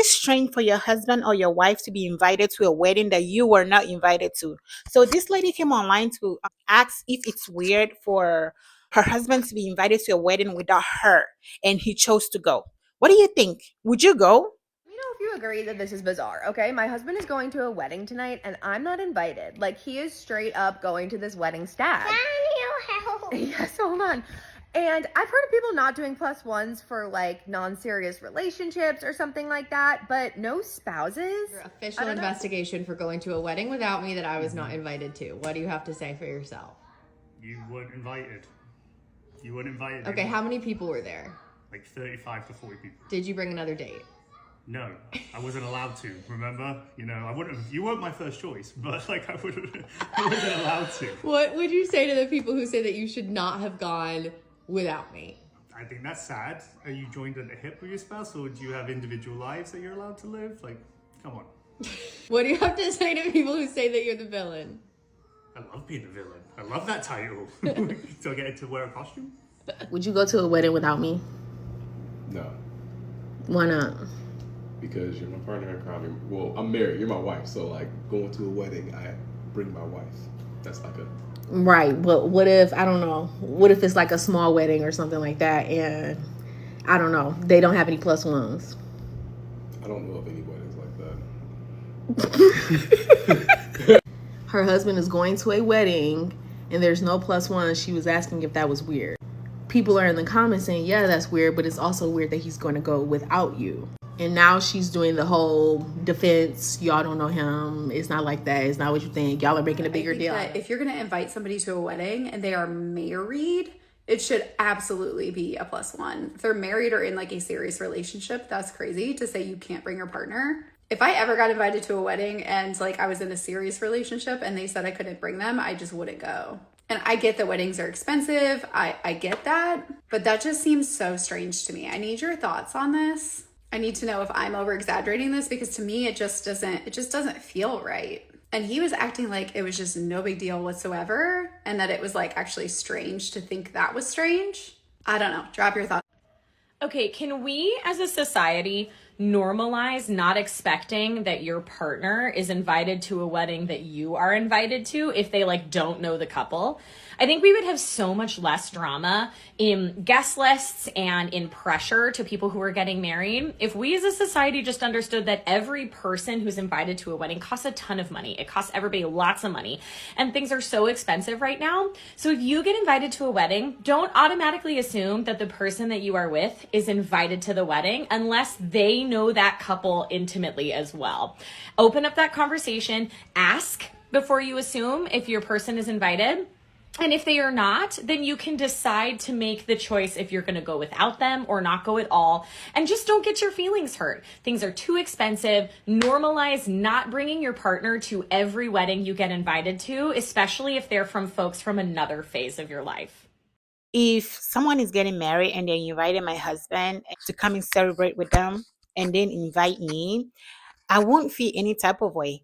strange for your husband or your wife to be invited to a wedding that you were not invited to. So this lady came online to ask if it's weird for her husband to be invited to a wedding without her, and he chose to go. What do you think? Would you go? Let me know if you agree that this is bizarre, okay? My husband is going to a wedding tonight and I'm not invited. Like, he is straight up going to this wedding stag. Can you help? Yes, hold on. And I've heard of people not doing plus ones for like non-serious relationships or something like that, but no spouses. Your official investigation for going to a wedding without me that I was not invited to. What do you have to say for yourself? You weren't invited. You weren't invited. Okay, how many people were there? Like 35 to 40 people. Did you bring another date? No, I wasn't allowed to. Remember, I wouldn't have. You weren't my first choice, but like I wouldn't have allowed to. What would you say to the people who say that you should not have gone without me? I think that's sad. Are you joined at the hip with your spouse, or do you have individual lives that you're allowed to live? Like, come on. What do you have to say to people who say that you're the villain? I love being a villain. I love that title. Do I get to wear a costume? Would you go to a wedding without me? No, Why not? because you're my partner in crime. Well, I'm married. You're my wife. So like going to a wedding, I bring my wife. That's like a Right, but what if, I don't know, what if it's like a small wedding or something like that, and I don't know, they don't have any plus ones? I don't know of any weddings like that. Her husband is going to a wedding and there's no plus one. She was asking if that was weird. People are in the comments saying, yeah, that's weird, but it's also weird that he's going to go without you. And now she's doing the whole defense. Y'all don't know him. It's not like that. It's not what you think. Y'all are making a bigger deal. That if you're going to invite somebody to a wedding and they are married, it should absolutely be a plus one. If they're married or in like a serious relationship, that's crazy to say you can't bring your partner. If I ever got invited to a wedding and like I was in a serious relationship and they said I couldn't bring them, I just wouldn't go. And I get that weddings are expensive. I get that, but that just seems so strange to me. I need your thoughts on this. I need to know if I'm over exaggerating this, because to me, it just doesn't feel right. And he was acting like it was just no big deal whatsoever. And that it was like actually strange to think that was strange. I don't know. Drop your thoughts. Okay, can we as a society normalize not expecting that your partner is invited to a wedding that you are invited to if they like don't know the couple? I think we would have so much less drama in guest lists and in pressure to people who are getting married if we as a society just understood that every person who's invited to a wedding costs a ton of money. It costs everybody lots of money, and things are so expensive right now. So if you get invited to a wedding, don't automatically assume that the person that you are with is invited to the wedding unless they know that couple intimately as well. Open up that conversation, ask before you assume if your person is invited. And if they are not, then you can decide to make the choice if you're going to go without them or not go at all. And just don't get your feelings hurt. Things are too expensive. Normalize not bringing your partner to every wedding you get invited to, especially if they're from folks from another phase of your life. If someone is getting married and they invited my husband to come and celebrate with them and then invite me, I won't feel any type of way.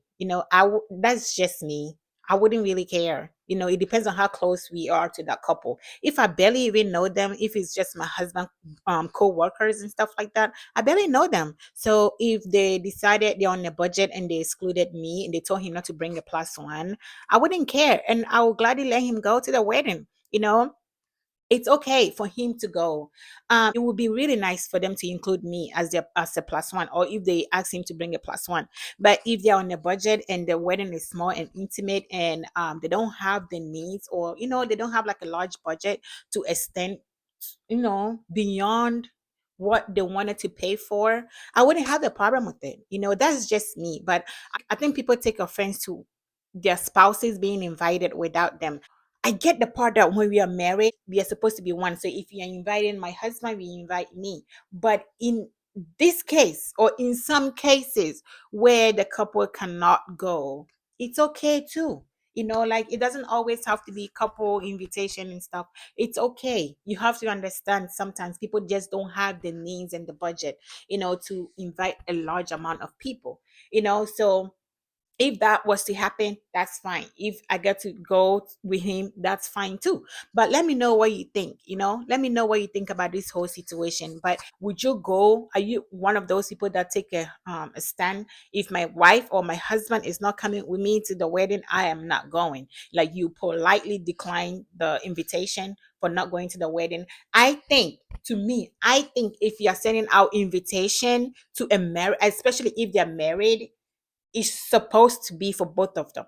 That's just me. I wouldn't really care. It depends on how close we are to that couple. If I barely even know them, if it's just my husband, co-workers and stuff like that, I barely know them. So if they decided they're on a budget and they excluded me and they told him not to bring a plus one, I wouldn't care. And I would gladly let him go to the wedding. It's okay for him to go. It would be really nice for them to include me as a plus one, or if they ask him to bring a plus one. But if they're on a budget and the wedding is small and intimate, and they don't have the needs, or they don't have like a large budget to extend, beyond what they wanted to pay for, I wouldn't have a problem with it. That's just me. But I think people take offense to their spouses being invited without them. I get the part that when we are married, we are supposed to be one. So if you're inviting my husband, we invite me. But in this case, or in some cases where the couple cannot go, it's okay too. Like it doesn't always have to be couple invitation and stuff. It's okay. You have to understand sometimes people just don't have the means and the budget, to invite a large amount of people. So If that was to happen, that's fine. If I get to go with him, that's fine too. But let me know what you think. Let me know what you think about this whole situation. But would you go? Are you one of those people that take a stand? If my wife or my husband is not coming with me to the wedding, I am not going. Like, you politely decline the invitation for not going to the wedding. I think, to me, I think if you're sending out invitation to a marriage, especially if they're married, is supposed to be for both of them.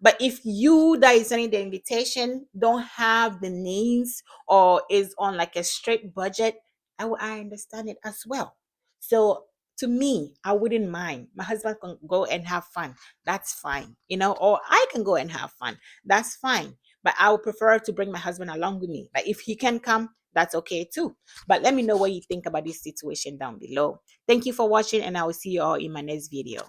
But if you that is sending the invitation don't have the names, or is on like a straight budget, I understand it as well. So to me, I wouldn't mind. My husband can go and have fun. That's fine. Or I can go and have fun. That's fine. But I would prefer to bring my husband along with me. But if he can come, that's okay too. But let me know what you think about this situation down below. Thank you for watching, and I will see you all in my next video.